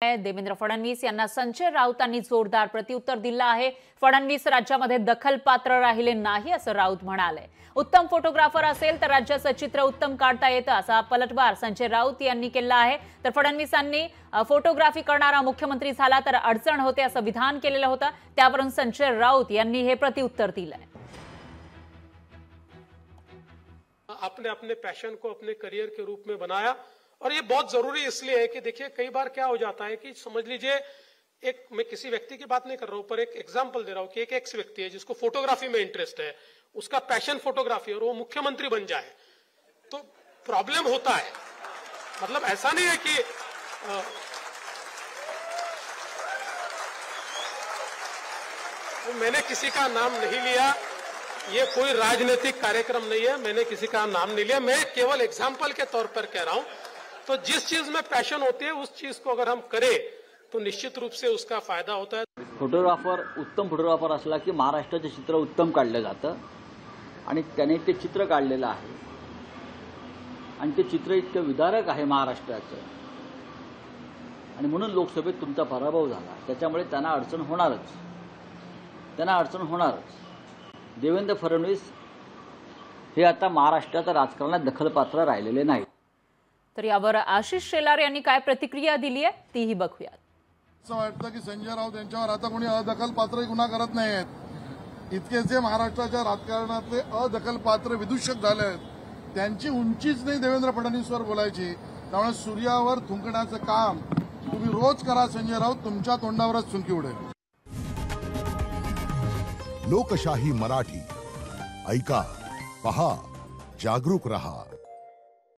देवेंद्र फडणवीस यांना संजय राऊतांनी जोरदार प्रत्युत्तर दिलं आहे। फडणवीस राज्यामध्ये दखलपात्र राहिले नाही असं राऊत म्हणाले। उत्तम फोटोग्राफर असेल तर राज्याचं चित्र उत्तम काढता येतं असा पलटवार संजय राऊत यांनी केला आहे। तर फडणवीसांनी फोटोग्राफी करणारा मुख्यमंत्री झाला तर अडचण होते असं विधान केलेलं होतं। त्यावरून संजय राऊत यांनी हे प्रत्युत्तर दिलंय। आपने अपने पैशन को अपने करियर के रूप में बनाया और ये बहुत जरूरी इसलिए है कि देखिए कई बार क्या हो जाता है कि समझ लीजिए मैं किसी व्यक्ति की बात नहीं कर रहा हूं पर एक एग्जांपल दे रहा हूं कि एक एक्स व्यक्ति है जिसको फोटोग्राफी में इंटरेस्ट है, उसका पैशन फोटोग्राफी और वो मुख्यमंत्री बन जाए तो प्रॉब्लम होता है। मतलब ऐसा नहीं है कि मैंने किसी का नाम नहीं लिया, ये कोई राजनीतिक कार्यक्रम नहीं है, मैंने किसी का नाम नहीं लिया, मैं केवल एग्जाम्पल के तौर पर कह रहा हूं। तो जिस चीज में पैशन होती है उस चीज को अगर हम करें तो निश्चित रूप से उसका फायदा होता है। फोटोग्राफर उत्तम फोटोग्राफर असला की महाराष्ट्राचे चित्र उत्तम काढलं जातं आणि त्याने ते चित्र काढलेलं आहे आणि ते चित्र इतकं विदारक आहे महाराष्ट्राचं आणि म्हणून लोकसभेत तुमचा पराभव झाला। त्याच्यामुळे त्यांना अडचण होणारच। देवेंद्र फडणवीस हे आता महाराष्ट्राच्या राजकारणात दखलपात्र राहिलेले नाहीत। तर यावर आशिष शेलार यांनी काय प्रतिक्रिया दिली आहे तीही बघूया। असं वाटतं की संजय राऊत यांच्यावर आता कोणी अदखलपात्र गुन्हा करत नाहीत। इतकेचे महाराष्ट्राच्या राजकारणातले अदखलपात्र विदूषक झाले आहेत, त्यांची उंचीच नाही देवेंद्र फडणवीसवर बोलायची। त्यामुळे सूर्यावर थुंकण्याचं काम तुम्ही रोज करा संजय राऊत, तुमच्या तोंडावरच थुंकी उडेल। लोकशाही मराठी ऐका, पहा, जागरूक रहा।